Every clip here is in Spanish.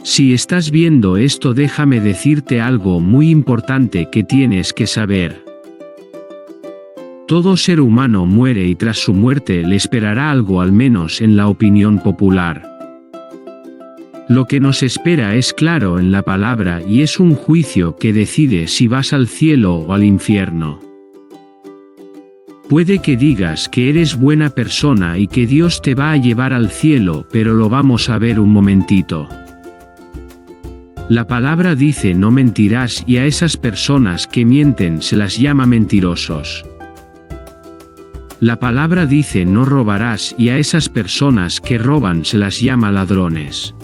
Si estás viendo esto, déjame decirte algo muy importante que tienes que saber. Todo ser humano muere y tras su muerte le esperará algo, al menos en la opinión popular. Lo que nos espera es claro en la palabra y es un juicio que decide si vas al cielo o al infierno. Puede que digas que eres buena persona y que Dios te va a llevar al cielo, pero lo vamos a ver un momentito. La palabra dice no mentirás y a esas personas que mienten se las llama mentirosos. La palabra dice no robarás y a esas personas que roban se las llama ladrones.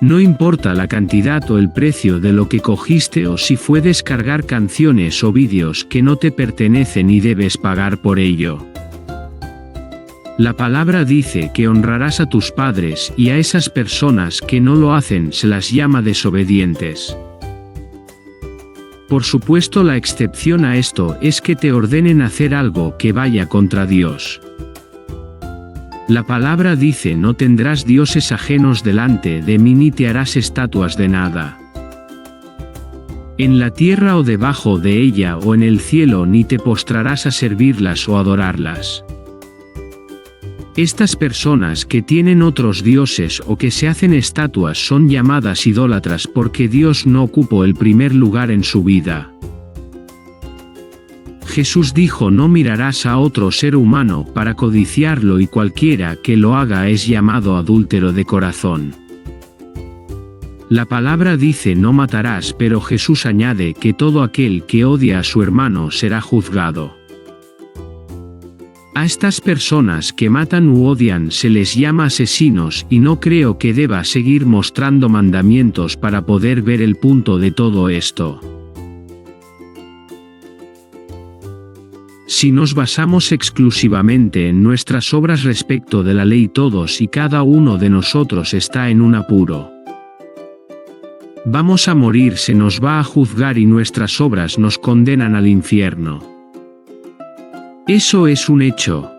No importa la cantidad o el precio de lo que cogiste o si fue descargar canciones o vídeos que no te pertenecen y debes pagar por ello. La palabra dice que honrarás a tus padres y a esas personas que no lo hacen se las llama desobedientes. Por supuesto, la excepción a esto es que te ordenen hacer algo que vaya contra Dios. La palabra dice no tendrás dioses ajenos delante de mí ni te harás estatuas de nada. En la tierra o debajo de ella o en el cielo ni te postrarás a servirlas o adorarlas. Estas personas que tienen otros dioses o que se hacen estatuas son llamadas idólatras porque Dios no ocupó el primer lugar en su vida. Jesús dijo no mirarás a otro ser humano para codiciarlo y cualquiera que lo haga es llamado adúltero de corazón. La palabra dice no matarás, pero Jesús añade que todo aquel que odia a su hermano será juzgado. A estas personas que matan u odian se les llama asesinos y no creo que deba seguir mostrando mandamientos para poder ver el punto de todo esto. Si nos basamos exclusivamente en nuestras obras respecto de la ley, todos y cada uno de nosotros está en un apuro. Vamos a morir, se nos va a juzgar y nuestras obras nos condenan al infierno. Eso es un hecho.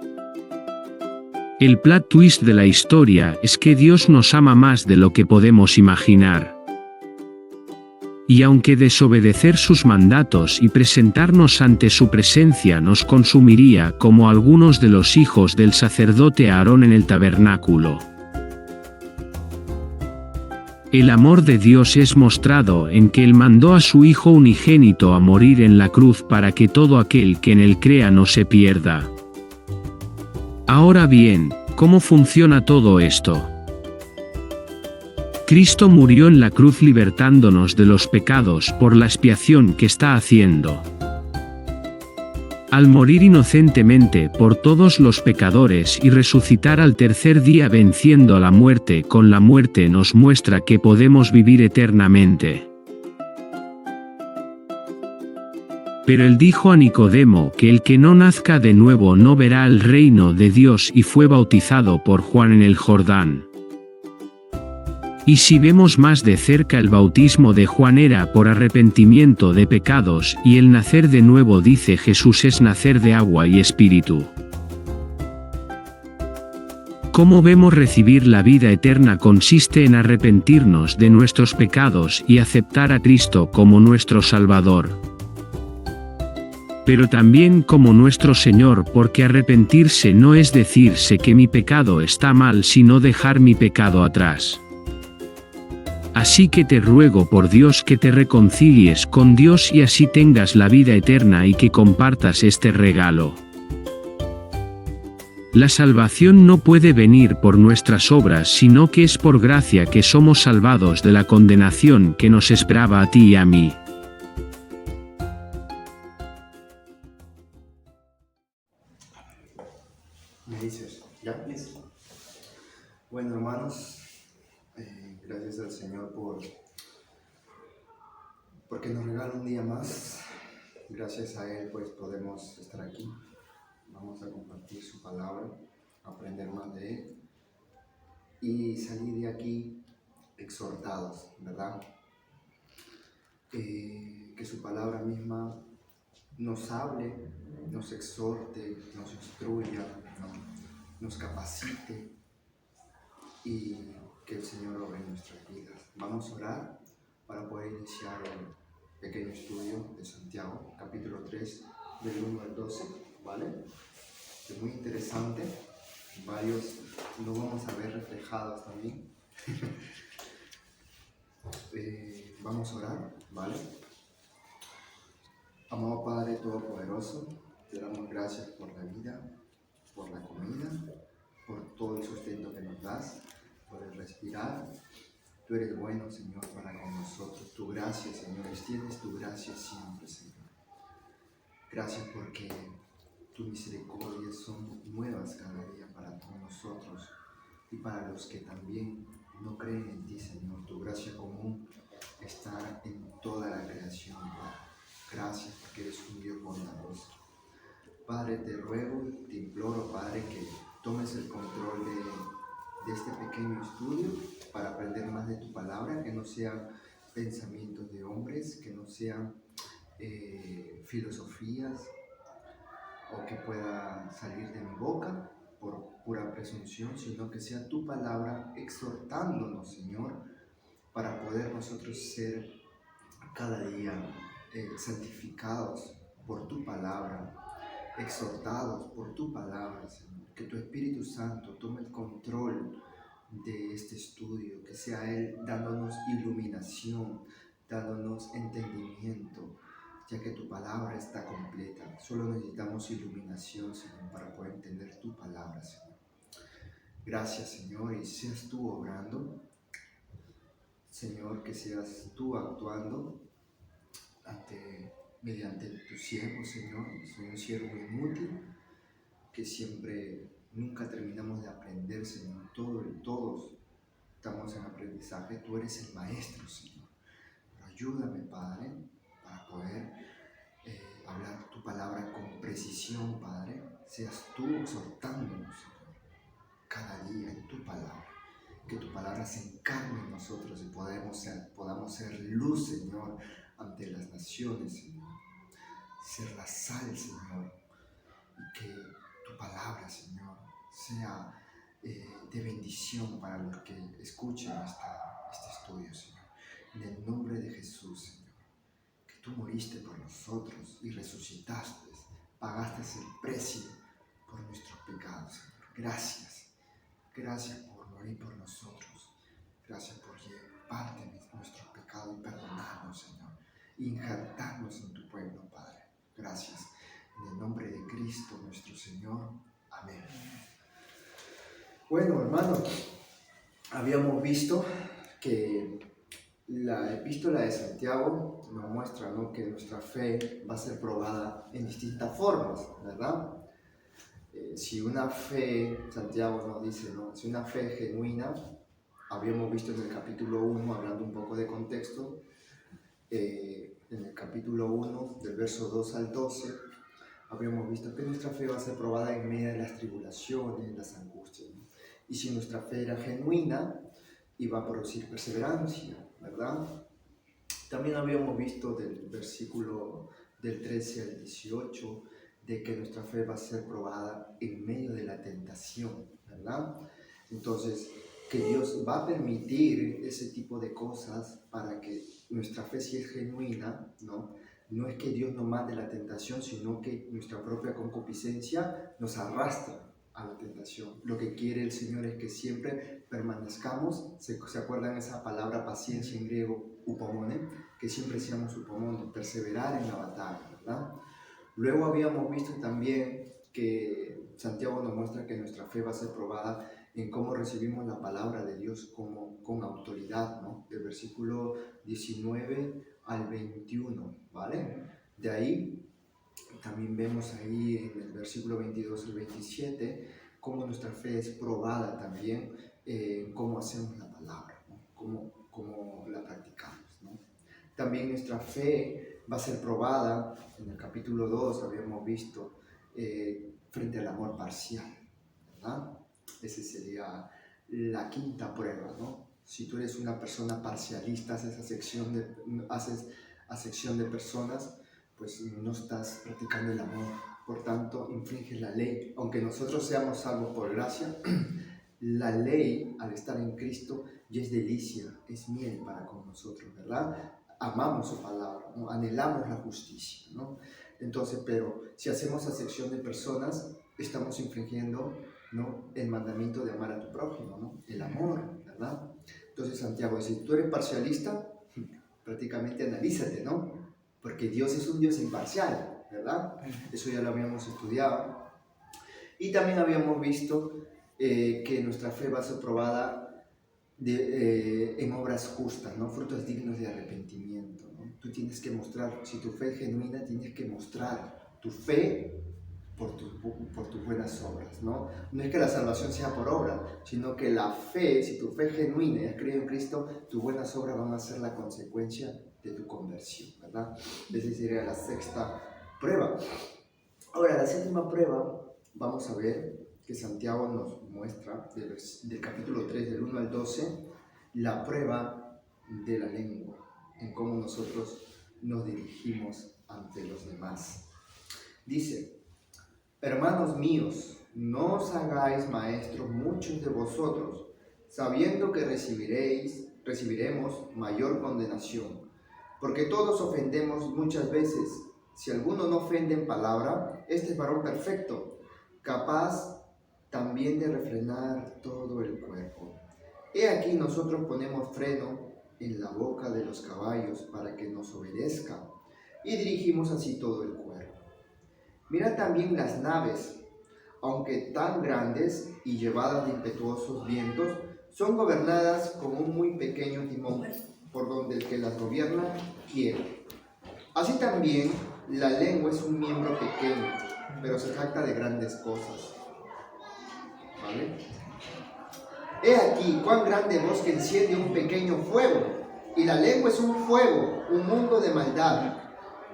El plot twist de la historia es que Dios nos ama más de lo que podemos imaginar. Y aunque desobedecer sus mandatos y presentarnos ante su presencia nos consumiría como algunos de los hijos del sacerdote Aarón en el tabernáculo, el amor de Dios es mostrado en que Él mandó a su Hijo unigénito a morir en la cruz para que todo aquel que en Él crea no se pierda. Ahora bien, ¿cómo funciona todo esto? Cristo murió en la cruz libertándonos de los pecados por la expiación que está haciendo. Al morir inocentemente por todos los pecadores y resucitar al tercer día venciendo a la muerte con la muerte, nos muestra que podemos vivir eternamente. Pero él dijo a Nicodemo que el que no nazca de nuevo no verá el reino de Dios y fue bautizado por Juan en el Jordán. Y si vemos más de cerca, el bautismo de Juan era por arrepentimiento de pecados y el nacer de nuevo, dice Jesús, es nacer de agua y espíritu. ¿Cómo vemos recibir la vida eterna? Consiste en arrepentirnos de nuestros pecados y aceptar a Cristo como nuestro Salvador, pero también como nuestro Señor, porque arrepentirse no es decirse que mi pecado está mal, sino dejar mi pecado atrás. Así que te ruego por Dios que te reconcilies con Dios y así tengas la vida eterna y que compartas este regalo. La salvación no puede venir por nuestras obras, sino que es por gracia que somos salvados de la condenación que nos esperaba a ti y a mí. Me dices, ¿ya? Bueno, hermanos, gracias al Señor porque nos regala un día más. Gracias a Él pues podemos estar aquí. Vamos a compartir su palabra, aprender más de Él y salir de aquí exhortados, ¿verdad? Que su palabra misma nos hable, nos exhorte, nos instruya, nos capacite y que el Señor obre en nuestras vidas. Vamos a orar para poder iniciar el pequeño estudio de Santiago, capítulo 3, del 1 al 12, ¿vale? Es muy interesante, varios lo vamos a ver reflejados también. Vamos a orar, ¿vale? Amado Padre Todopoderoso, te damos gracias por la vida, por la comida, por todo el sustento que nos das, por el respirar. Tú eres bueno, Señor, para con nosotros. Tu gracia, Señor, extiendes tu gracia siempre, Señor. Gracias porque tus misericordias son nuevas cada día para todos nosotros y para los que también no creen en ti, Señor. Tu gracia común está en toda la creación, Padre. Gracias porque eres un Dios bondadoso. Padre, te ruego y te imploro, Padre, que tomes el control de este pequeño estudio para aprender más de tu palabra, que no sean pensamientos de hombres, que no sean filosofías o que pueda salir de mi boca por pura presunción, sino que sea tu palabra exhortándonos, Señor, para poder nosotros ser cada día santificados por tu palabra, exhortados por tu palabra, Señor. Que tu Espíritu Santo tome el control de este estudio, que sea Él dándonos iluminación, dándonos entendimiento, ya que tu palabra está completa. Solo necesitamos iluminación, Señor, para poder entender tu palabra, Señor. Gracias, Señor, y seas tú obrando, Señor, que seas tú actuando mediante tu siervo, Señor. Soy un siervo inútil, que nunca terminamos de aprender, Señor. Todos estamos en aprendizaje. Tú eres el maestro, Señor. Pero ayúdame, Padre, para poder hablar tu palabra con precisión, Padre. Seas tú exhortándonos, Señor, cada día en tu palabra. Que tu palabra se encarne en nosotros y podamos ser luz, Señor, ante las naciones, Señor. Ser la sal, Señor. Y que tu palabra, Señor, sea de bendición para los que escuchen este estudio, Señor. En el nombre de Jesús, Señor, que tú moriste por nosotros y resucitaste, pagaste el precio por nuestros pecados, Señor. Gracias por morir por nosotros. Gracias por llevarte nuestros pecados y perdonarnos, Señor. Injertarnos en tu pueblo, Padre. Gracias. En el nombre de Cristo nuestro Señor. Amén. Bueno, hermanos, habíamos visto que la epístola de Santiago nos muestra, ¿no?, que nuestra fe va a ser probada en distintas formas, ¿verdad? Si una fe, Santiago nos dice, ¿no?, si una fe genuina, habíamos visto en el capítulo 1, hablando un poco de contexto, en el capítulo 1, del verso 2 al 12, habíamos visto que nuestra fe va a ser probada en medio de las tribulaciones, las angustias, ¿no? Y si nuestra fe era genuina, iba a producir perseverancia, ¿verdad? También habíamos visto del versículo del 13 al 18, de que nuestra fe va a ser probada en medio de la tentación, ¿verdad? Entonces, que Dios va a permitir ese tipo de cosas para que nuestra fe, si es genuina, no es que Dios nos mande la tentación, sino que nuestra propia concupiscencia nos arrastra a la tentación. Lo que quiere el Señor es que siempre permanezcamos, ¿se acuerdan esa palabra paciencia en griego, upomone? Que siempre seamos upomone, perseverar en la batalla, ¿verdad? Luego habíamos visto también que Santiago nos muestra que nuestra fe va a ser probada en cómo recibimos la palabra de Dios con autoridad, ¿no? Del versículo 19 al 21, ¿vale? De ahí también vemos ahí en el versículo 22 al 27 cómo nuestra fe es probada también en cómo hacemos la palabra, ¿no? Cómo la practicamos, ¿no? También nuestra fe va a ser probada, en el capítulo 2 habíamos visto, frente al amor parcial, ¿verdad? Esa sería la quinta prueba, ¿no? Si tú eres una persona parcialista, haces acepción de personas, pues no estás practicando el amor. Por tanto, infringes la ley. Aunque nosotros seamos salvos por gracia, La ley, al estar en Cristo, ya es delicia, es miel para con nosotros, ¿verdad? Amamos su palabra, ¿no? Anhelamos la justicia, ¿no? Entonces, pero si hacemos acepción de personas, estamos infringiendo, ¿no?, el mandamiento de amar a tu prójimo, ¿no? El amor, ¿verdad? Entonces, Santiago, si tú eres parcialista, prácticamente analízate, ¿no? Porque Dios es un Dios imparcial, ¿verdad? Eso ya lo habíamos estudiado. Y también habíamos visto que nuestra fe va a ser probada en obras justas, ¿no? Frutos dignos de arrepentimiento, ¿no? Tú tienes que mostrar, si tu fe es genuina, tienes que mostrar tu fe por tus buenas obras, ¿no? No es que la salvación sea por obra, sino que la fe, si tu fe es genuina y has creído en Cristo, tus buenas obras van a ser la consecuencia de tu conversión, ¿verdad? Esa sería la sexta prueba. Ahora, la séptima prueba, vamos a ver que Santiago nos muestra del capítulo 3, del 1 al 12, la prueba de la lengua, en cómo nosotros nos dirigimos ante los demás. Dice: hermanos míos, no os hagáis maestros muchos de vosotros, sabiendo que recibiremos mayor condenación, porque todos ofendemos muchas veces. Si alguno no ofende en palabra, este es varón perfecto, capaz también de refrenar todo el cuerpo. He aquí nosotros ponemos freno en la boca de los caballos para que nos obedezcan, y dirigimos así todo el cuerpo. Mira también las naves, aunque tan grandes y llevadas de impetuosos vientos, son gobernadas con un muy pequeño timón, por donde el que las gobierna quiere. Así también la lengua es un miembro pequeño, pero se jacta de grandes cosas. ¿Vale? He aquí cuán grande bosque enciende un pequeño fuego, y la lengua es un fuego, un mundo de maldad.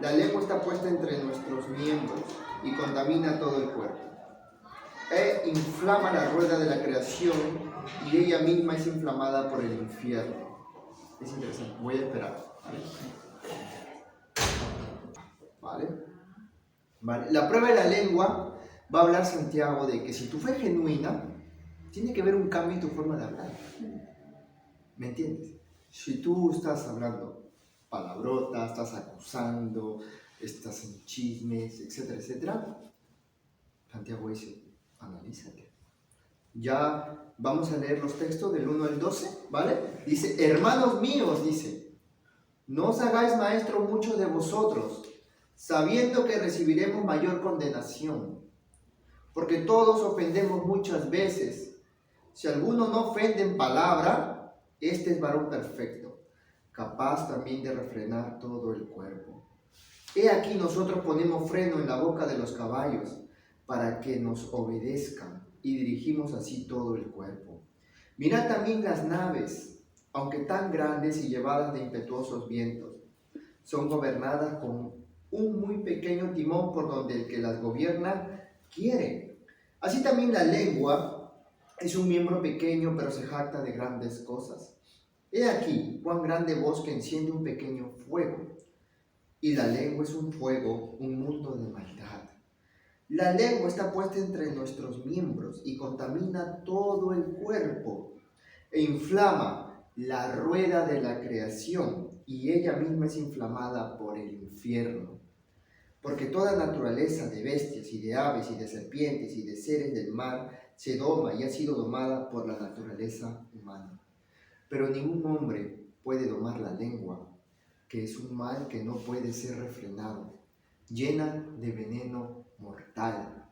La lengua está puesta entre nuestros miembros y contamina todo el cuerpo. Inflama la rueda de la creación, y ella misma es inflamada por el infierno. Es interesante, voy a esperar. ¿Vale? La prueba de la lengua va a hablar Santiago de que si tu fe es genuina, tiene que haber un cambio en tu forma de hablar. ¿Me entiendes? Si tú estás hablando palabrotas, estás acusando, estás en chismes, etcétera, etcétera, Santiago dice: analízate. Ya vamos a leer los textos del 1 al 12, ¿vale? Dice: hermanos míos, dice, no os hagáis maestros muchos de vosotros, sabiendo que recibiremos mayor condenación, porque todos ofendemos muchas veces. Si alguno no ofende en palabra, este es varón perfecto, capaz también de refrenar todo el cuerpo. He aquí nosotros ponemos freno en la boca de los caballos, para que nos obedezcan, y dirigimos así todo el cuerpo. Mirad también las naves, aunque tan grandes y llevadas de impetuosos vientos, son gobernadas con un muy pequeño timón, por donde el que las gobierna quiere. Así también la lengua es un miembro pequeño, pero se jacta de grandes cosas. He aquí cuán grande bosque enciende un pequeño fuego, y la lengua es un fuego, un mundo de maldad. La lengua está puesta entre nuestros miembros y contamina todo el cuerpo, e inflama la rueda de la creación, y ella misma es inflamada por el infierno. Porque toda naturaleza de bestias y de aves y de serpientes y de seres del mar se doma y ha sido domada por la naturaleza humana. Pero ningún hombre puede domar la lengua, que es un mal que no puede ser refrenado, llena de veneno mortal.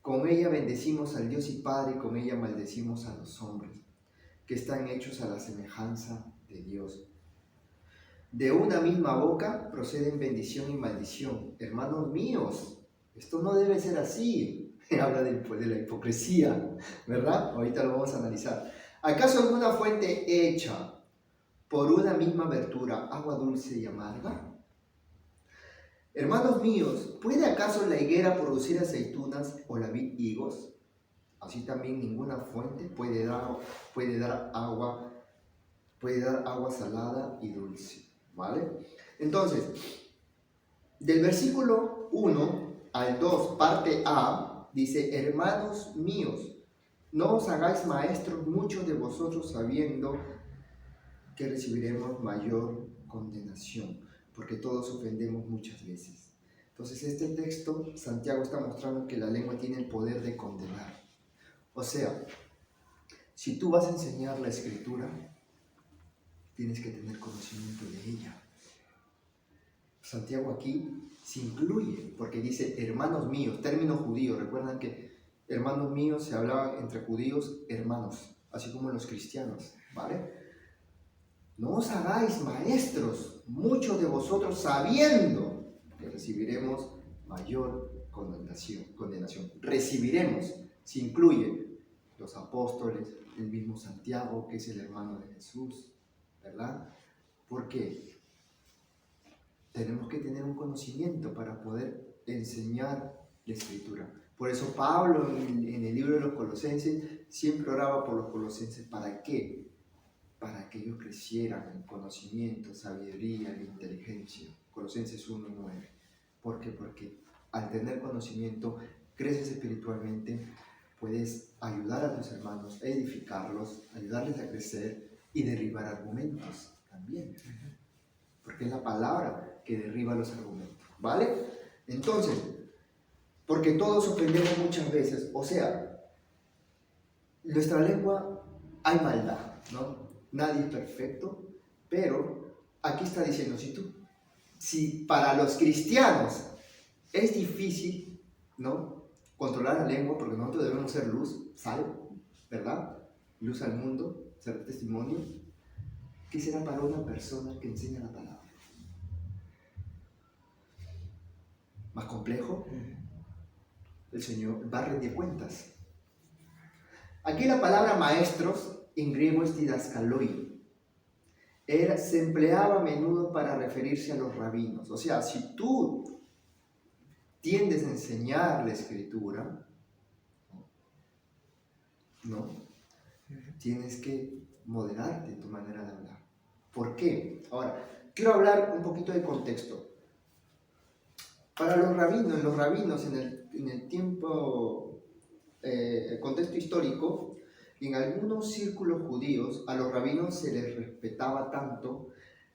Con ella bendecimos al Dios y Padre, y con ella maldecimos a los hombres, que están hechos a la semejanza de Dios. De una misma boca proceden bendición y maldición. Hermanos míos, esto no debe ser así. Habla de la hipocresía, ¿verdad? Ahorita lo vamos a analizar. ¿Acaso alguna fuente hecha por una misma abertura, agua dulce y amarga? Hermanos míos, ¿puede acaso la higuera producir aceitunas o la vid higos? Así también ninguna fuente puede dar agua salada y dulce, ¿vale? Entonces, del versículo 1 al 2, parte A, dice: hermanos míos, No os hagáis maestros muchos de vosotros sabiendo que recibiremos mayor condenación, porque todos ofendemos muchas veces. Entonces este texto, Santiago está mostrando que la lengua tiene el poder de condenar. O sea, si tú vas a enseñar la escritura, tienes que tener conocimiento de ella. Santiago aquí se incluye, porque dice hermanos míos, término judío. Recuerdan que hermanos míos se hablaban entre judíos, hermanos, así como los cristianos, ¿vale? No os hagáis maestros, muchos de vosotros sabiendo que recibiremos mayor condenación. Recibiremos, se incluye los apóstoles, el mismo Santiago, que es el hermano de Jesús, ¿verdad? ¿Por qué? Tenemos que tener un conocimiento para poder enseñar la Escritura. Por eso Pablo en el libro de los Colosenses siempre oraba por los colosenses. ¿Para qué? Para que ellos crecieran en conocimiento, sabiduría e inteligencia. Colosenses 1:9. ¿Por qué? Porque al tener conocimiento, creces espiritualmente, puedes ayudar a tus hermanos, edificarlos, ayudarles a crecer y derribar argumentos también. Porque es la palabra que derriba los argumentos, ¿vale? Entonces, porque todos ofendemos muchas veces, o sea, en nuestra lengua hay maldad, ¿no? Nadie es perfecto, pero aquí está diciendo, si para los cristianos es difícil, ¿no?, controlar la lengua, porque nosotros debemos ser luz, sal, ¿verdad? Luz al mundo, ser testimonio. ¿Qué será para una persona que enseña la palabra? ¿Más complejo? El Señor va a rendir cuentas. Aquí la palabra maestros en griego es didaskaloi. Se empleaba a menudo para referirse a los rabinos. O sea, si tú tiendes a enseñar la escritura, ¿no?, tienes que moderarte en tu manera de hablar. ¿Por qué? Ahora, quiero hablar un poquito de contexto. Para los rabinos en el tiempo, el contexto histórico, en algunos círculos judíos a los rabinos se les respetaba tanto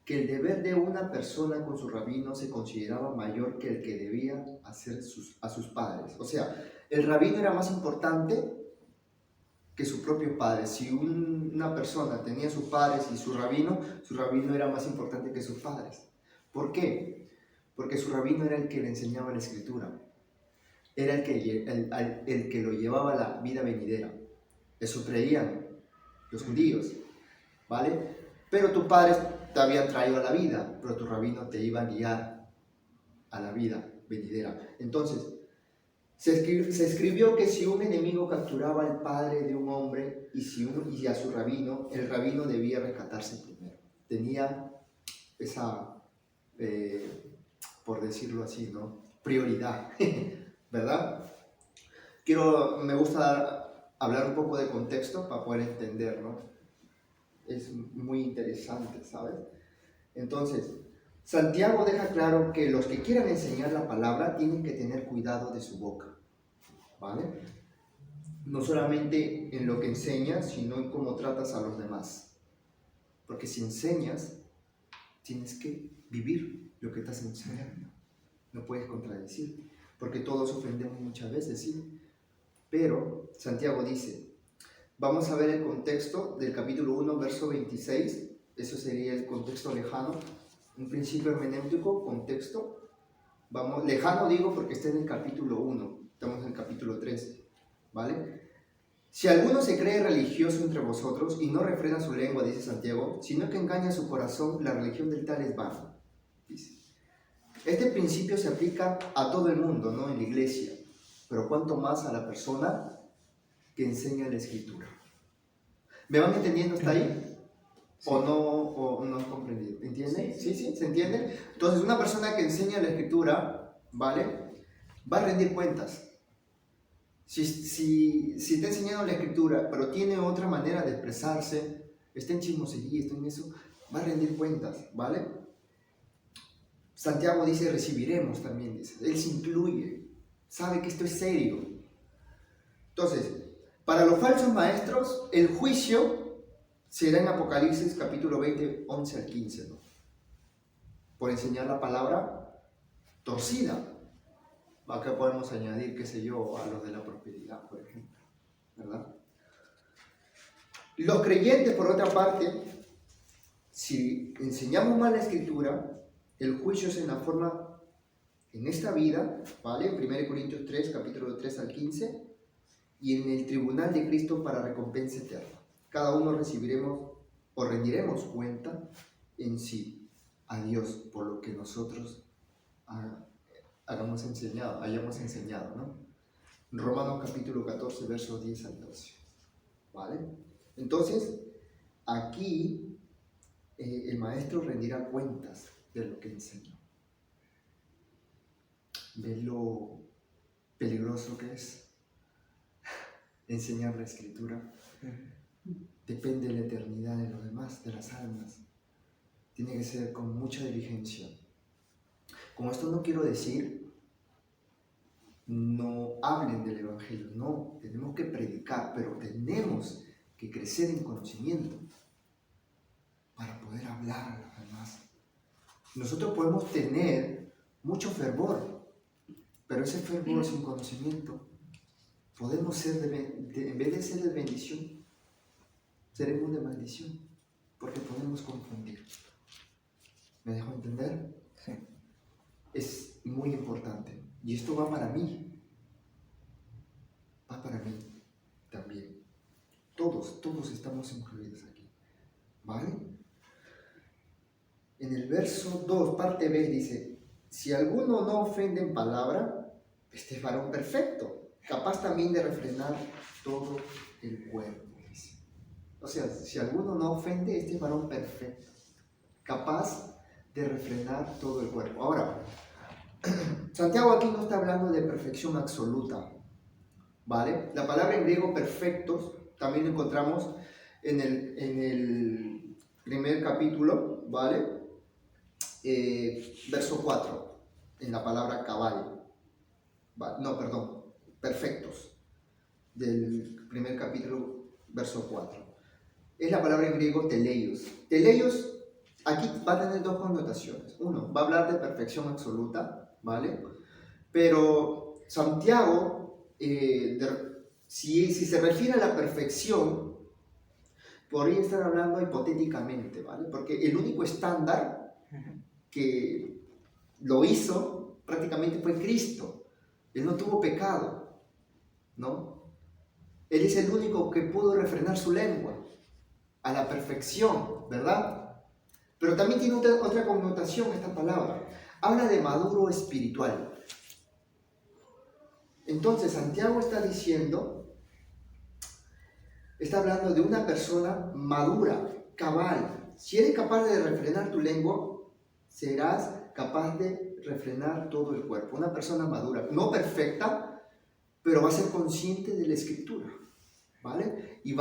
que el deber de una persona con su rabino se consideraba mayor que el que debía hacer a sus padres. O sea, el rabino era más importante que su propio padre. Si una persona tenía sus padres y su rabino era más importante que sus padres. ¿Por qué? Porque su rabino era el que le enseñaba la escritura. Era el que lo llevaba a la vida venidera. Eso creían los judíos, ¿vale? Pero tus padres te habían traído a la vida, pero tu rabino te iba a guiar a la vida venidera. Entonces, se escribió que si un enemigo capturaba al padre de un hombre y a su rabino, el rabino debía rescatarse primero. Tenía esa, por decirlo así, ¿no?, prioridad, ¿verdad? Me gusta hablar un poco de contexto para poder entender, ¿no? Es muy interesante, ¿sabes? Entonces, Santiago deja claro que los que quieran enseñar la palabra tienen que tener cuidado de su boca, ¿vale? No solamente en lo que enseñas, sino en cómo tratas a los demás. Porque si enseñas, tienes que vivir lo que estás enseñando. No puedes contradecirte, porque todos ofendemos muchas veces, sí. Pero Santiago dice, vamos a ver el contexto del capítulo 1, verso 26. Eso sería el contexto lejano. Un principio hermenéutico, contexto. Lejano digo porque está en el capítulo 1. Estamos en el capítulo 3, ¿vale? Si alguno se cree religioso entre vosotros y no refrena su lengua, dice Santiago, sino que engaña su corazón, la religión del tal es vana, dice. Este principio se aplica a todo el mundo, ¿no?, en la iglesia, pero cuanto más a la persona que enseña la escritura. ¿Me van entendiendo hasta ahí? Sí. ¿O no han comprendido? ¿Entienden? Sí, ¿se entiende? Entonces, una persona que enseña la escritura, ¿vale?, va a rendir cuentas. Si está enseñando la escritura, pero tiene otra manera de expresarse, está en chismosería, está en eso, va a rendir cuentas, ¿vale? Santiago dice, recibiremos también, dice. Él se incluye, sabe que esto es serio. Entonces, Para los falsos maestros, el juicio será en Apocalipsis capítulo 20, 11 al 15, ¿no? Por enseñar la palabra torcida. Acá podemos añadir, qué sé yo, a los de la prosperidad, por ejemplo, ¿verdad? Los creyentes, por otra parte, si enseñamos mal la Escritura, el juicio es en la forma, en esta vida, ¿vale? 1 Corintios 3, capítulo 3 al 15, y en el tribunal de Cristo para recompensa eterna. Cada uno recibiremos o rendiremos cuenta en sí a Dios por lo que nosotros hayamos enseñado, ¿no? Romanos capítulo 14, versos 10 al 12, ¿vale? Entonces, aquí el maestro rendirá cuentas de lo que enseñó. ¿Ves lo peligroso que es enseñar la Escritura? Depende de la eternidad de los demás, de las almas. Tiene que ser con mucha diligencia. Con esto no quiero decir no hablen del Evangelio, no, tenemos que predicar, pero tenemos que crecer en conocimiento para poder hablar a los demás. Nosotros podemos tener mucho fervor, pero ese fervor sin conocimiento, podemos ser en vez de ser de bendición, seremos de maldición, porque podemos confundir. ¿Me dejo entender? Sí. Es muy importante. Y esto va para mí. Va para mí también. Todos estamos incluidos aquí. ¿Vale? En el verso 2, parte B, dice: si alguno no ofende en palabra, este es varón perfecto, capaz también de refrenar todo el cuerpo. Dice. O sea, si alguno no ofende, este es varón perfecto, capaz de refrenar todo el cuerpo. Ahora, Santiago aquí no está hablando de perfección absoluta, ¿vale? La palabra en griego perfectos también lo encontramos en el primer capítulo, ¿vale? Verso 4, en la palabra cabal, no, perdón, perfectos, del primer capítulo, verso 4. Es la palabra en griego teleios. Teleios aquí va a tener dos connotaciones. Uno, va a hablar de perfección absoluta, ¿vale? Pero Santiago, si se refiere a la perfección, podría estar hablando hipotéticamente, ¿vale? Porque el único estándar que lo hizo prácticamente fue Cristo. Él no tuvo pecado, ¿no? Él es el único que pudo refrenar su lengua a la perfección, ¿verdad? Pero también tiene otra connotación esta palabra. Habla de maduro espiritual. Entonces Santiago está hablando de una persona madura, cabal. Si eres capaz de refrenar tu lengua, serás capaz de refrenar todo el cuerpo. Una persona madura, no perfecta, pero va a ser consciente de la Escritura, ¿vale? Y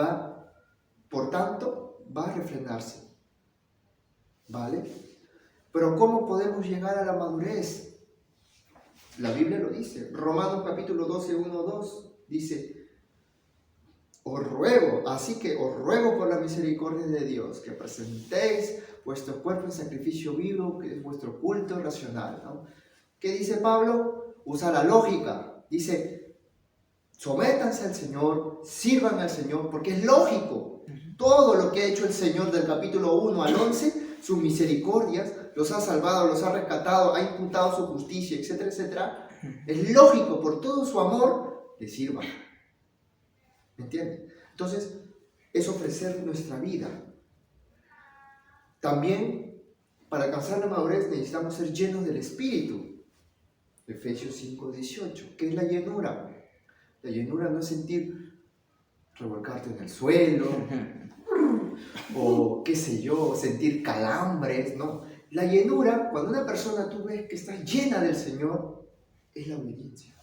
por tanto, va a refrenarse, ¿vale? Pero ¿cómo podemos llegar a la madurez? La Biblia lo dice. Romanos capítulo 12, 1, 2 dice: así que os ruego por la misericordia de Dios que presentéis vuestro cuerpo en sacrificio vivo, que es vuestro culto racional, ¿no? ¿Qué dice Pablo? Usa la lógica. Dice: sométanse al Señor, sirvan al Señor, porque es lógico. Todo lo que ha hecho el Señor del capítulo 1 al 11, sus misericordias, los ha salvado, los ha rescatado, ha imputado su justicia, etcétera, etcétera. Es lógico, por todo su amor, le sirvan. ¿Me entiendes? Entonces, es ofrecer nuestra vida. También, para alcanzar la madurez, necesitamos ser llenos del Espíritu. Efesios 5, 18. ¿Qué es la llenura? La llenura no es revolcarte en el suelo, o qué sé yo, sentir calambres, ¿no? La llenura, cuando una persona tú ves que está llena del Señor, es la obediencia.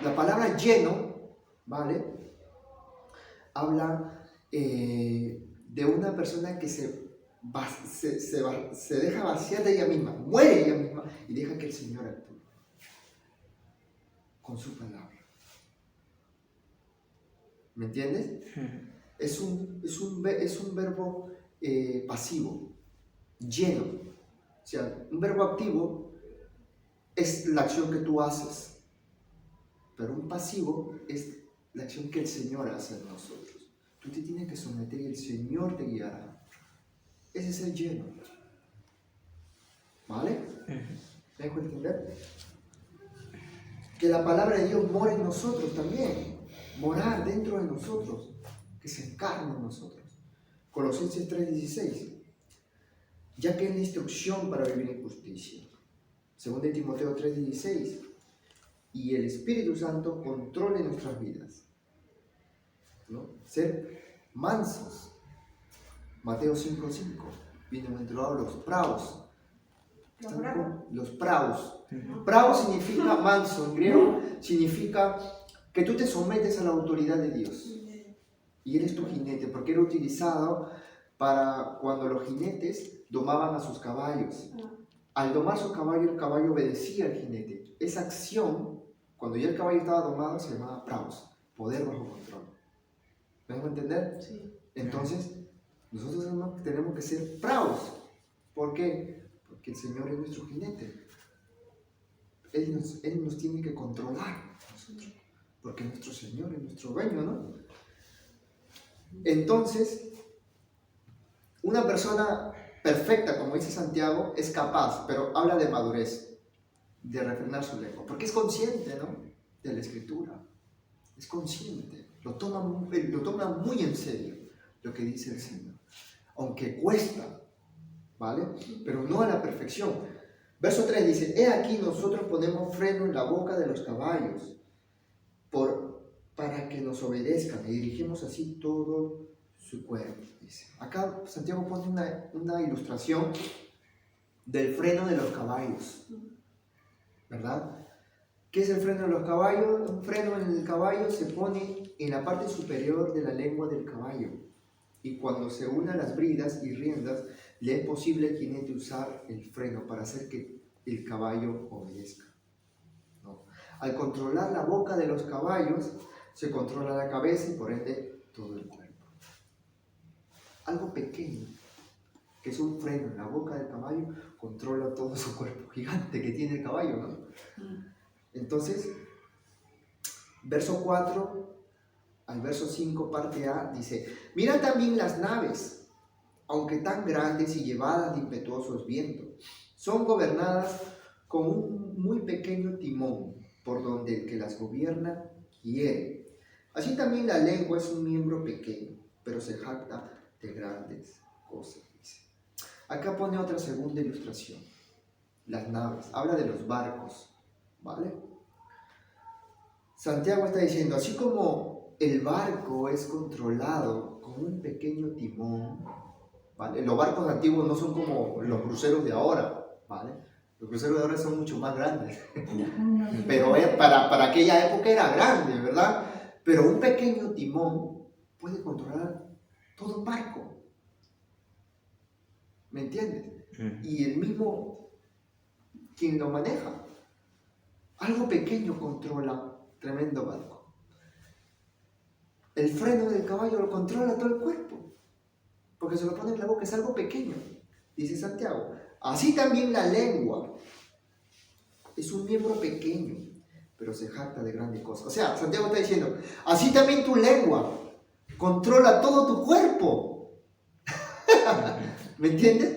La palabra lleno, ¿vale? Habla de una persona que se deja vaciar de ella misma, muere ella misma y deja que el Señor actúe con su palabra. ¿Me entiendes? Es un verbo pasivo, lleno. O sea, un verbo activo es la acción que tú haces, pero un pasivo es la acción que el Señor hace en nosotros. Tú te tienes que someter y el Señor te guiará. Ese es el lleno. ¿Vale? ¿Me dejo entender? Que la palabra de Dios mora en nosotros también. Morar dentro de nosotros. Que se encarne en nosotros. Colosenses 3:16. Ya que es la instrucción para vivir en justicia. 2 Timoteo 3:16. Y el Espíritu Santo controle nuestras vidas, ¿no? Ser mansos. Mateo 5:5. Bienaventurado los praos. Los praos. Praos significa manso. En griego significa que tú te sometes a la autoridad de Dios. Y eres tu jinete, porque era utilizado para cuando los jinetes domaban a sus caballos. Al domar su caballo, el caballo obedecía al jinete. Esa acción, cuando ya el caballo estaba domado, se llamaba praos, poder bajo control. ¿Me dejo entender? Sí. Entonces, nosotros tenemos que ser praos. ¿Por qué? Porque el Señor es nuestro jinete. Él nos tiene que controlar. Porque nuestro Señor es nuestro dueño, ¿no? Entonces, una persona perfecta, como dice Santiago, es capaz, pero habla de madurez, de refrenar su lengua, porque es consciente, ¿no?, de la Escritura. Es consciente, lo toma muy en serio lo que dice el Señor, aunque cuesta, ¿vale? Pero no a la perfección. Verso 3 dice: he aquí nosotros ponemos freno en la boca de los caballos para que nos obedezcan y dirigimos así todo su cuerpo. Dice. Acá Santiago pone una ilustración del freno de los caballos, ¿verdad? ¿Qué es el freno de los caballos? Un freno en el caballo se pone en la parte superior de la lengua del caballo, y cuando se unan las bridas y riendas, le es posible al jinete usar el freno para hacer que el caballo obedezca, ¿no? Al controlar la boca de los caballos, se controla la cabeza y por ende todo el cuerpo. Algo pequeño, que es un freno en la boca del caballo, controla todo su cuerpo gigante que tiene el caballo, ¿no? Entonces, verso 4 al verso 5, parte A, dice: mira también las naves, aunque tan grandes y llevadas de impetuosos vientos, son gobernadas con un muy pequeño timón, por donde el que las gobierna quiere. Así también la lengua es un miembro pequeño, pero se jacta de grandes cosas, dice. Acá pone otra segunda ilustración, las naves, habla de los barcos, ¿vale? Santiago está diciendo, así como el barco es controlado con un pequeño timón, ¿vale? Los barcos antiguos no son como los cruceros de ahora, ¿vale? Los cruceros de ahora son mucho más grandes, pero para aquella época era grande, ¿verdad? Pero un pequeño timón puede controlar todo un barco, ¿me entiendes? Y el mismo quien lo maneja, algo pequeño controla tremendo barco. El freno del caballo lo controla todo el cuerpo, porque se lo pone en la boca, es algo pequeño, dice Santiago. Así también la lengua es un miembro pequeño, pero se jacta de grandes cosas. O sea, Santiago está diciendo, así también tu lengua controla todo tu cuerpo. ¿Me entiendes?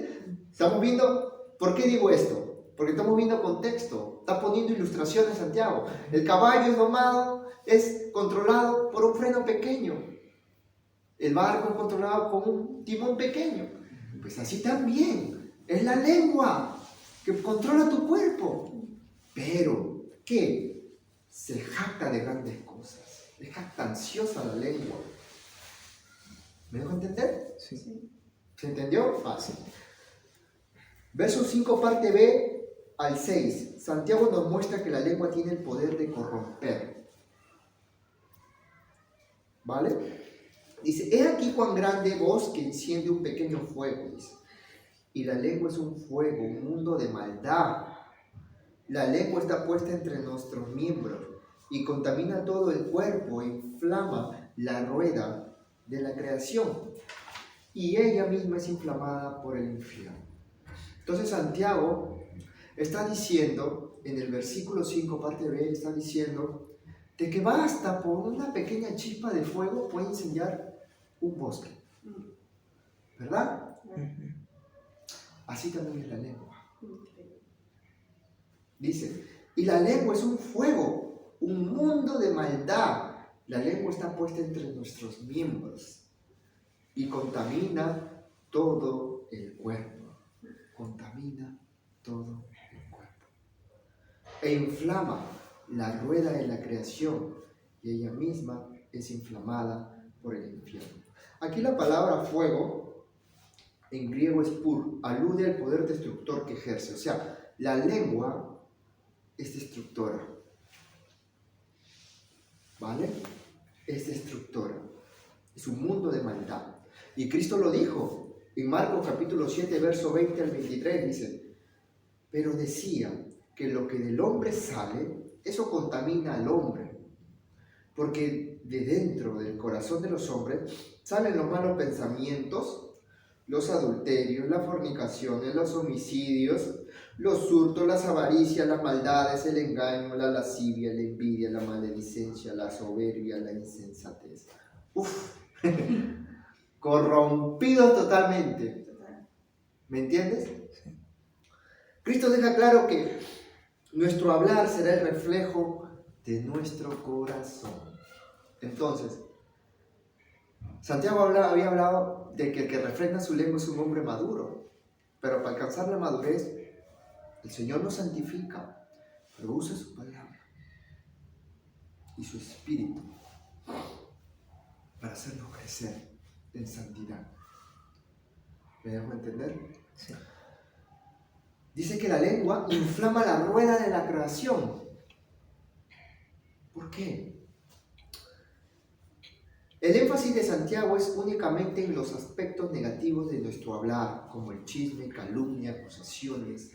Estamos viendo, ¿por qué digo esto? Porque estamos viendo contexto, está poniendo ilustraciones Santiago. El caballo es domado, es controlado por un freno pequeño. El barco es controlado con un timón pequeño. Pues así también es la lengua que controla tu cuerpo. Pero, ¿qué? Se jacta de grandes cosas. Es jactanciosa la lengua. ¿Me dejo entender? Sí. ¿Se entendió? Fácil. Verso 5, parte B al 6. Santiago nos muestra que la lengua tiene el poder de corromper. ¿Vale? Dice, he aquí cuán grande bosque enciende un pequeño fuego, dice. Y la lengua es un fuego, un mundo de maldad. La lengua está puesta entre nuestros miembros y contamina todo el cuerpo, inflama la rueda de la creación y ella misma es inflamada por el infierno. Entonces Santiago está diciendo, en el versículo 5, parte B, está diciendo de que basta por una pequeña chispa de fuego puede incendiar un bosque. ¿Verdad? Así también es la lengua. Dice, y la lengua es un fuego, un mundo de maldad. La lengua está puesta entre nuestros miembros y contamina todo el cuerpo. Contamina todo el cuerpo. E inflama la rueda de la creación y ella misma es inflamada por el infierno. Aquí la palabra fuego, en griego es pur, alude al poder destructor que ejerce. O sea, la lengua es destructora. ¿Vale? Es destructora. Es un mundo de maldad. Y Cristo lo dijo en Marcos capítulo 7, verso 20 al 23, dice, pero decía que lo que del hombre sale, eso contamina al hombre. Porque de dentro del corazón de los hombres salen los malos pensamientos, los adulterios, las fornicaciones, los homicidios, los hurtos, las avaricias, las maldades, el engaño, la lascivia, la envidia, la maledicencia, la soberbia, la insensatez. Uf, corrompidos totalmente. ¿Me entiendes? Sí. Cristo deja claro que nuestro hablar será el reflejo de nuestro corazón. Entonces, Santiago había hablado de que el que refrena su lengua es un hombre maduro, pero para alcanzar la madurez, el Señor nos santifica, pero usa su palabra y su espíritu para hacernos crecer en santidad. ¿Me dejo entender? Sí. Dice que la lengua inflama la rueda de la creación. ¿Por qué? El énfasis de Santiago es únicamente en los aspectos negativos de nuestro hablar, como el chisme, calumnia, acusaciones,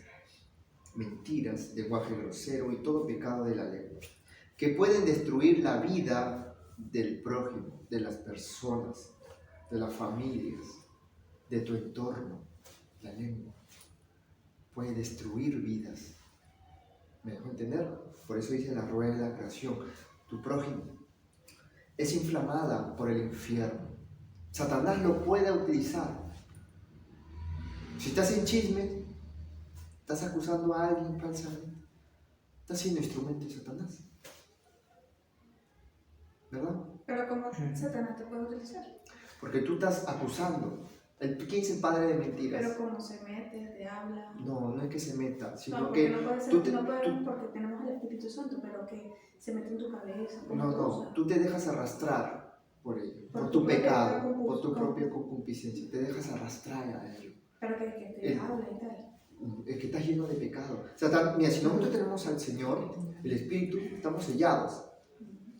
mentiras, lenguaje grosero y todo pecado de la lengua, que pueden destruir la vida del prójimo, de las personas, de las familias, de tu entorno. La lengua puede destruir vidas. ¿Me dejo entender? Por eso dice la rueda de la creación. Tu prójimo es inflamada por el infierno. Satanás lo puede utilizar. Si estás en chisme, estás acusando a alguien falsamente, estás siendo instrumento de Satanás. ¿Verdad? Pero ¿cómo Satanás te puede utilizar? Porque tú estás acusando. ¿Quién es el padre de mentiras? Pero cómo se mete, te habla. No es que se meta, sino no, que no puede ser, no podemos porque tenemos el Espíritu Santo, pero que se mete en tu cabeza. No, tú te dejas arrastrar por ello, por tu pecado, por tu propia concupiscencia, te dejas arrastrar a ello. Pero que te habla y tal. Es que estás lleno de pecado. O sea, mira, si nosotros tenemos al Señor, el Espíritu, estamos sellados,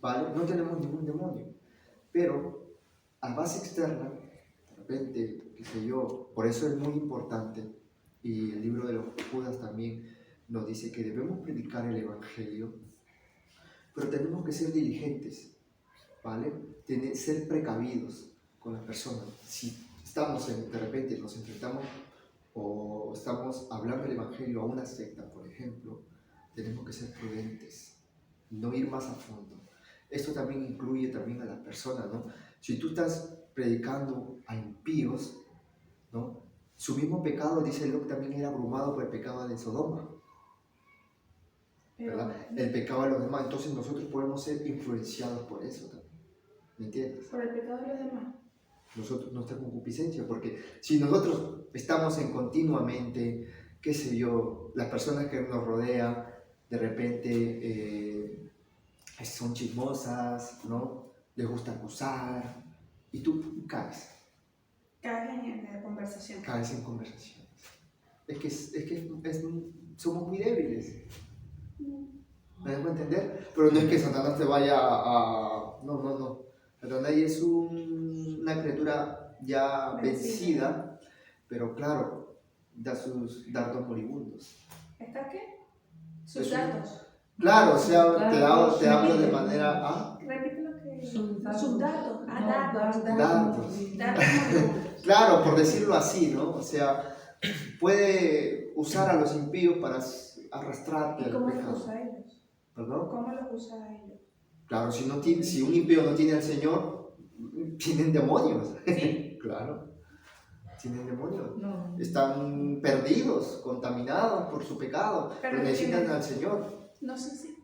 ¿vale? No tenemos ningún demonio. Pero a base externa, de repente, qué sé yo, por eso es muy importante, y el libro de los Judas también nos dice que debemos predicar el Evangelio, pero tenemos que ser diligentes, ¿vale? Ser precavidos con las personas. Si estamos de repente nos enfrentamos o estamos hablando del Evangelio a una secta, por ejemplo, tenemos que ser prudentes, no ir más a fondo. Esto también incluye también a las personas, ¿no? Si tú estás predicando a impíos, ¿no? Su mismo pecado, dice Lot, también era abrumado por el pecado de Sodoma, ¿verdad? El pecado de los demás. Entonces nosotros podemos ser influenciados por eso también. ¿Me entiendes? Por el pecado de los demás. Nosotros, nuestra concupiscencia, porque si nosotros estamos en continuamente, qué sé yo, las personas que nos rodean, de repente son chismosas, ¿no? Les gusta acusar, y tú caes. Caes en conversación. Caes en conversaciones. Somos muy débiles. ¿Me dejo entender? Pero no es que Satanás te vaya a... No. Satanás es una criatura ya vencida, pero claro, da sus dardos moribundos. ¿Está qué? Sus dardos. Claro, o sea, te hablo de manera... Repite lo que sus datos, datos. Datos. Claro, por decirlo así, ¿no? O sea, puede usar a los impíos para arrastrarte ¿Y al cómo los pecado. usa a ellos? ¿Perdón? ¿Cómo los usa a ellos? Claro, si un impío no tiene al Señor, tienen demonios. ¿Sí? Claro, tienen demonios. No. Están perdidos, contaminados por su pecado, Pero pero necesitan tienen- al Señor. No sé si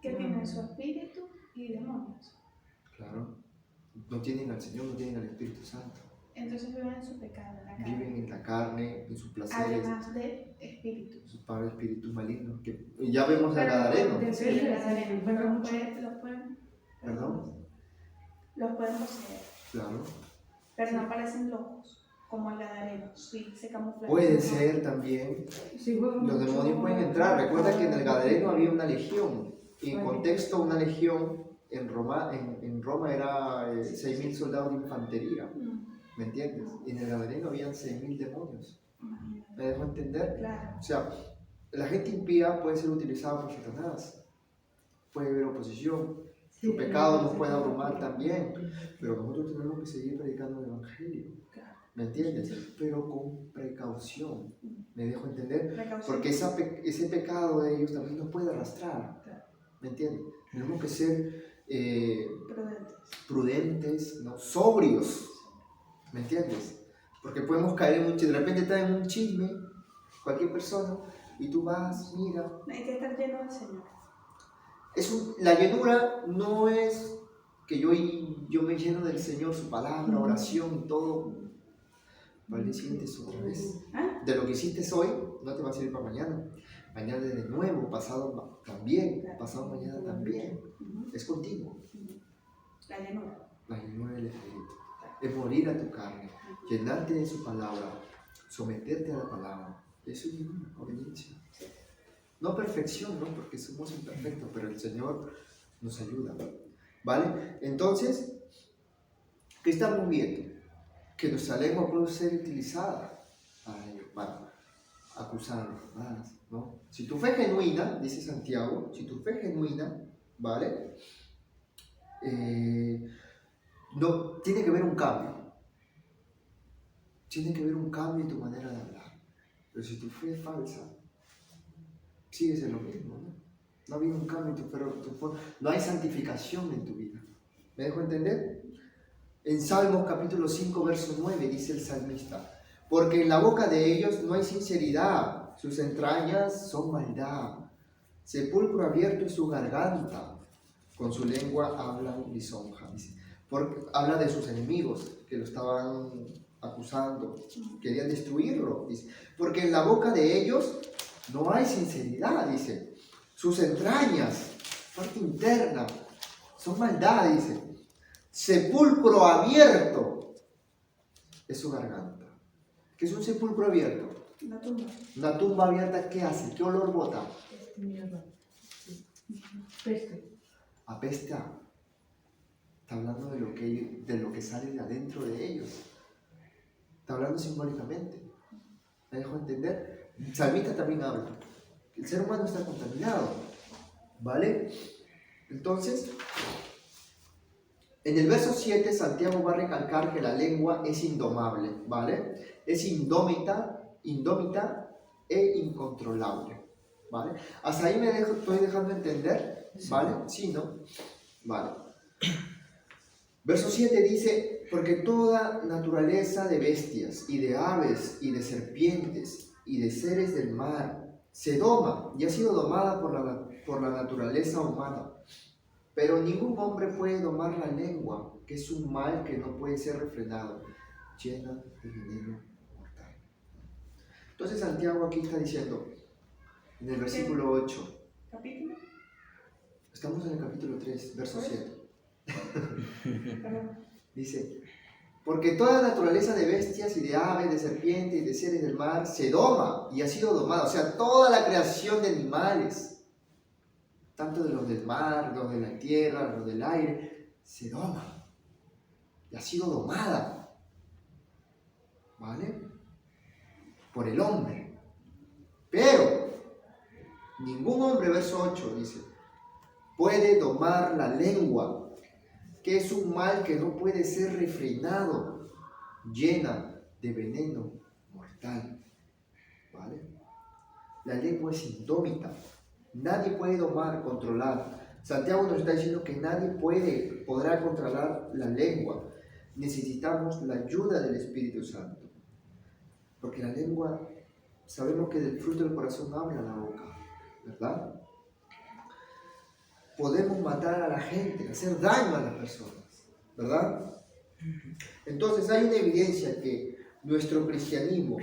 que tienen su espíritu y demonios. Claro, no tienen al Señor, no tienen al Espíritu Santo. Entonces viven en su pecado, en la carne. Viven en la carne, en sus placeres, Además de espíritus. sus padres espíritus malignos. Y ya vemos al Pero Gadareno. sí, el Gadareno, pero ¿Perdón? los pueden poseer, Claro. pero no parecen locos, como el Gadareno. Sí, se camuflan. Puede ser también. Los demonios pueden entrar. Recuerda que en el Gadareno había una legión. Y en contexto, una legión en Roma era 6.000 soldados de infantería. ¿Me entiendes? Y en el Gadareno habían 6.000 demonios. ¿Me dejo entender? Claro. O sea, la gente impía puede ser utilizada por Satanás. Puede haber oposición. Su pecado nos puede abrumar también. Pero nosotros tenemos que seguir predicando el Evangelio. Claro. ¿Me entiendes? Pero con precaución. ¿Me dejo entender? Precaución. Porque ese pecado de ellos también nos puede arrastrar. Claro. ¿Me entiendes? Tenemos que ser Prudentes. prudentes, ¿no? Sobrios. ¿Me entiendes? Porque podemos caer en de repente estás en un chisme, cualquier persona, y tú vas, mira. Hay que estar lleno del Señor. La llenura no es que yo me lleno del Señor, su palabra, oración y todo. Para el día siguiente es otra vez. ¿Ah? De lo que hiciste hoy, no te va a servir para mañana. Mañana de nuevo, pasado también, pasado mañana también. Es contigo. La llenura. La llenura del Espíritu. Es morir a tu carne, llenarte de su palabra, someterte a la palabra. Eso es una obediencia. No perfección, ¿no? Porque somos imperfectos, pero el Señor nos ayuda. ¿Vale? Entonces, ¿qué estamos viendo? Que nuestra lengua puede ser utilizada para acusar a los demás, ¿no? Si tu fe es genuina, dice Santiago, si tu fe es genuina, ¿vale? No, tiene que haber un cambio. Tiene que haber un cambio en tu manera de hablar. Pero si tu fe es falsa, sigues en lo mismo, ¿no? No ha habido un cambio en tu fe, no hay santificación en tu vida. ¿Me dejo entender? En Salmos capítulo 5, verso 9 dice el salmista: porque en la boca de ellos no hay sinceridad, sus entrañas son maldad, sepulcro abierto es su garganta, con su lengua hablan lisonja. Porque habla de sus enemigos que lo estaban acusando, querían destruirlo. Dice, porque en la boca de ellos no hay sinceridad, dice. Sus entrañas, parte interna, son maldad, dice. Sepulcro abierto es su garganta. ¿Qué es un sepulcro abierto? Una tumba. Una tumba abierta, ¿qué hace? ¿Qué olor bota? Peste. Apesta. Está hablando de lo que sale de adentro de ellos. Está hablando simbólicamente. ¿Me dejo entender? El salmista también habla. El ser humano está contaminado. ¿Vale? Entonces, en el verso 7, Santiago va a recalcar que la lengua es indomable. ¿Vale? Es indómita e incontrolable. ¿Vale? Hasta ahí estoy dejando entender. ¿Vale? ¿Sí, no? Vale. Verso 7 dice: porque toda naturaleza de bestias y de aves y de serpientes y de seres del mar se doma y ha sido domada por la naturaleza humana. Pero ningún hombre puede domar la lengua, que es un mal que no puede ser refrenado, llena de veneno mortal. Entonces Santiago aquí está diciendo, en el versículo 8, ¿Capítulo? estamos en el capítulo 3, verso 7. Dice: porque toda naturaleza de bestias y de aves, de serpientes y de seres del mar se doma y ha sido domada. O sea, toda la creación de animales, tanto de los del mar, los de la tierra, los del aire, se doma y ha sido domada, ¿vale? Por el hombre. Pero ningún hombre, verso 8 dice, puede domar la lengua, que es un mal que no puede ser refrenado, llena de veneno mortal. ¿Vale? La lengua es indómita, nadie puede domar, controlar. Santiago nos está diciendo que nadie podrá controlar la lengua. Necesitamos la ayuda del Espíritu Santo. Porque la lengua, sabemos que del fruto del corazón habla la boca, ¿verdad? Podemos matar a la gente, hacer daño a las personas, ¿verdad? Entonces hay una evidencia que nuestro cristianismo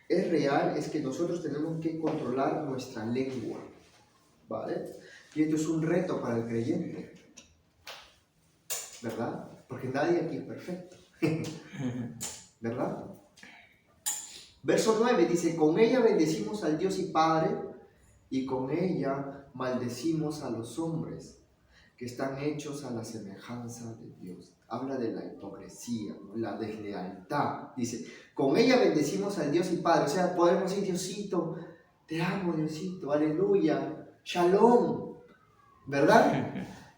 es real, es que nosotros tenemos que controlar nuestra lengua, ¿vale? Y esto es un reto para el creyente, ¿verdad? Porque nadie aquí es perfecto, ¿verdad? Verso 9 dice, con ella bendecimos al Dios y Padre, y con ella maldecimos a los hombres, que están hechos a la semejanza de Dios. Habla de la hipocresía, ¿no? La deslealtad. Dice, con ella bendecimos al Dios y Padre. O sea, podemos decir, Diosito, te amo, Diosito, aleluya, shalom, ¿verdad?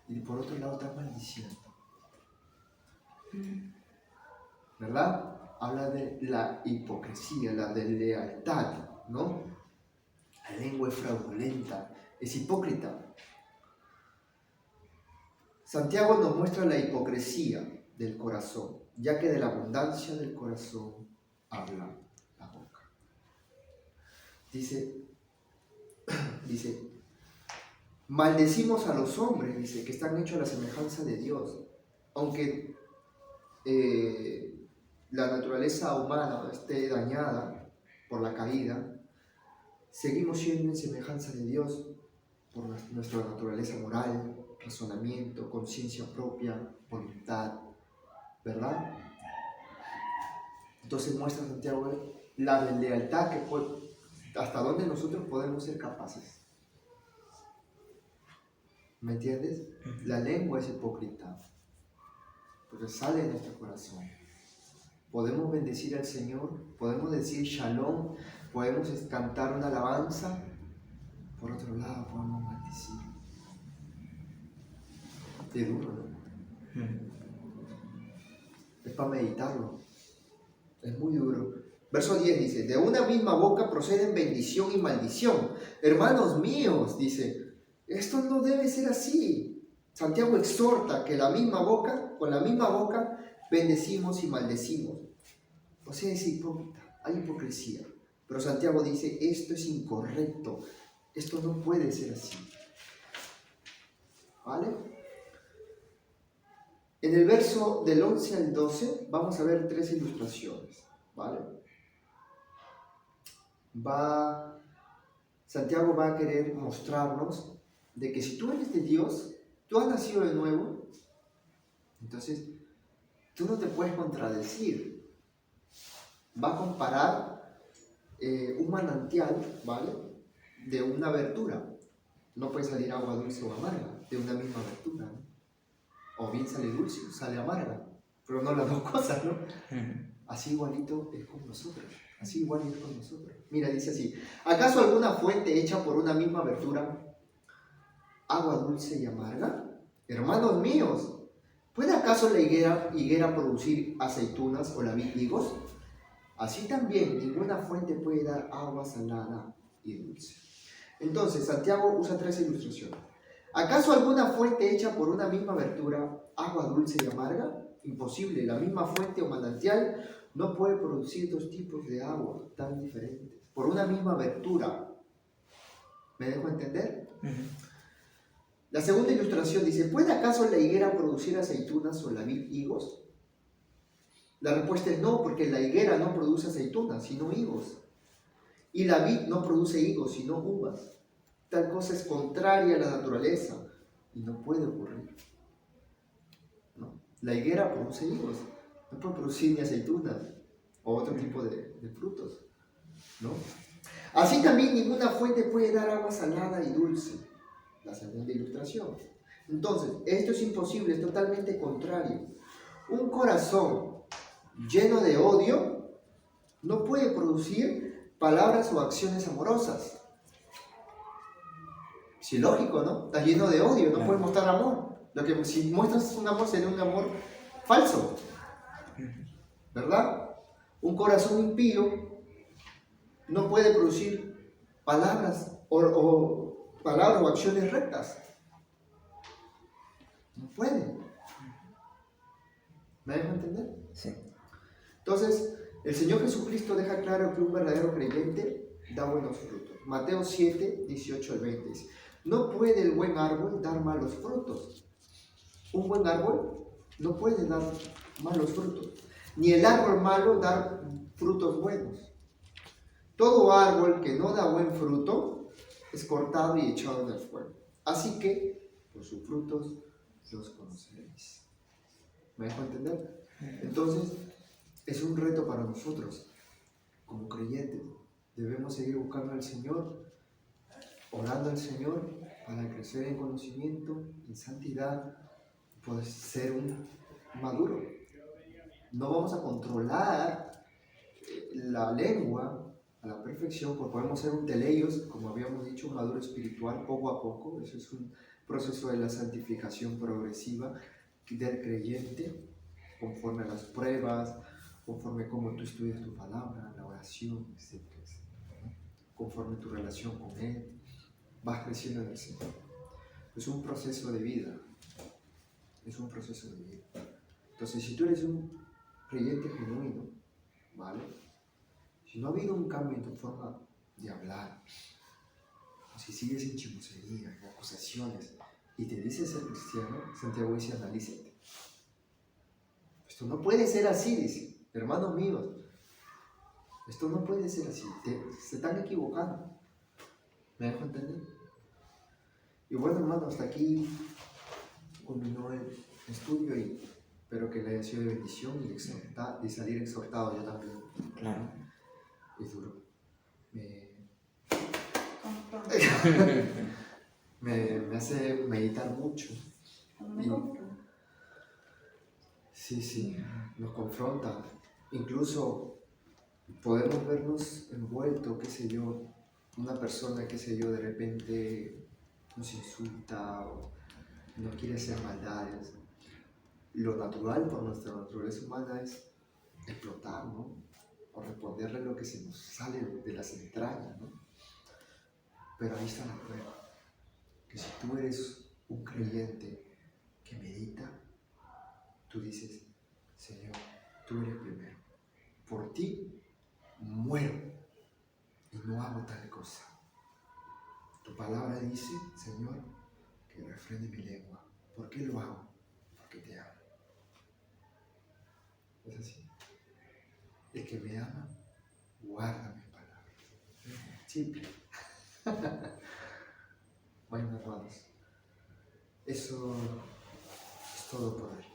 Y por otro lado está maldiciendo, ¿verdad? Habla de la hipocresía, la deslealtad, ¿no? La lengua es fraudulenta, es hipócrita. Santiago nos muestra la hipocresía del corazón, ya que de la abundancia del corazón habla la boca. Dice, maldecimos a los hombres, dice, que están hechos a la semejanza de Dios. Aunque la naturaleza humana esté dañada por la caída, seguimos siendo en semejanza de Dios por nuestra naturaleza moral, razonamiento, conciencia propia, voluntad, ¿verdad? Entonces muestra Santiago la lealtad hasta dónde nosotros podemos ser capaces. ¿Me entiendes? La lengua es hipócrita, porque sale de nuestro corazón. Podemos bendecir al Señor, podemos decir shalom, podemos cantar una alabanza, por otro lado podemos maldecir. Es duro, ¿no? Es para meditarlo, es muy duro. Verso 10 dice, de una misma boca proceden bendición y maldición. Hermanos míos, dice, esto no debe ser así. Santiago exhorta que con la misma boca bendecimos y maldecimos. O sea, es hipócrita, hay hipocresía. Pero Santiago dice, esto es incorrecto, esto no puede ser así. ¿Vale? En el verso del 11 al 12 vamos a ver 3 ilustraciones. ¿Vale? Santiago va a querer mostrarnos de que si tú eres de Dios, tú has nacido de nuevo, entonces tú no te puedes contradecir. Va a comparar un manantial, ¿vale?, de una abertura. No puede salir agua dulce o amarga de una misma abertura, ¿no? O bien sale dulce o sale amarga, pero no las dos cosas, ¿no? Así igualito es con nosotros. Así igual es con nosotros. Mira, dice así, ¿acaso alguna fuente hecha por una misma abertura, agua dulce y amarga? Hermanos míos, ¿puede acaso la higuera producir aceitunas o la vid higos? Así también ninguna fuente puede dar agua salada y dulce. Entonces, Santiago usa 3 ilustraciones. ¿Acaso alguna fuente hecha por una misma abertura, agua dulce y amarga? Imposible, la misma fuente o manantial no puede producir 2 tipos de agua tan diferentes por una misma abertura. ¿Me dejo entender? La segunda ilustración dice, ¿puede acaso la higuera producir aceitunas o la vid higos? La respuesta es no, porque la higuera no produce aceitunas, sino higos. Y la vid no produce higos, sino uvas. Tal cosa es contraria a la naturaleza y no puede ocurrir. ¿No? La higuera produce higos, no puede producir ni aceitunas o otro tipo de frutos, ¿no? Así también ninguna fuente puede dar agua salada y dulce. La segunda ilustración. Entonces, esto es imposible, es totalmente contrario. Un corazón lleno de odio no puede producir palabras o acciones amorosas. Sí, lógico, ¿no? Está lleno de odio, no puede mostrar amor. Lo que si muestras un amor sería un amor falso, ¿verdad? Un corazón impío no puede producir palabras palabras o acciones rectas. No puede. ¿Me dejo entender? Sí. Entonces, el Señor Jesucristo deja claro que un verdadero creyente da buenos frutos. Mateo 7, 18 al 20 dice: no puede el buen árbol dar malos frutos. Un buen árbol no puede dar malos frutos, ni el árbol malo dar frutos buenos. Todo árbol que no da buen fruto es cortado y echado en el fuego. Así que por sus frutos los conoceréis. ¿Me dejo entender? Entonces, es un reto para nosotros, como creyentes. Debemos seguir buscando al Señor, orando al Señor para crecer en conocimiento, en santidad, poder ser un maduro. No vamos a controlar la lengua a la perfección, porque podemos ser un teleios, como habíamos dicho, un maduro espiritual, poco a poco. Eso es un proceso de la santificación progresiva del creyente, conforme a las pruebas, conforme como tú estudias tu palabra, la oración, etc. Conforme tu relación con Él, vas creciendo en el Señor. Es un proceso de vida. Es un proceso de vida. Entonces, si tú eres un creyente genuino, ¿vale? Si no ha habido un cambio en tu forma de hablar, o si sigues en chismosería, en acusaciones, y te dices ser cristiano, Santiago dice: analízate. Esto no puede ser así, dice. Hermanos míos, esto no puede ser así. Se están equivocando. ¿Me dejo entender? Y bueno, hermano, hasta aquí culminó el estudio y espero que le haya sido de bendición y de salir exhortado yo también. Claro. Es duro. Confronto. Me hace meditar mucho. ¿Cómo me confronto? Sí, nos confronta. Incluso podemos vernos envueltos, qué sé yo, una persona, qué sé yo, de repente nos insulta o nos quiere hacer maldades. Lo natural por nuestra naturaleza humana es explotar, ¿no? O responderle lo que se nos sale de las entrañas, ¿no? Pero ahí está la prueba, que si tú eres un creyente que medita, tú dices: Señor, tú eres primero. Por ti muero y no hago tal cosa. Tu palabra dice, Señor, que refrene mi lengua. ¿Por qué lo hago? Porque te amo. Es así. El que me ama, guarda mis palabras. Simple. Bueno, hermanos, eso es todo por hoy.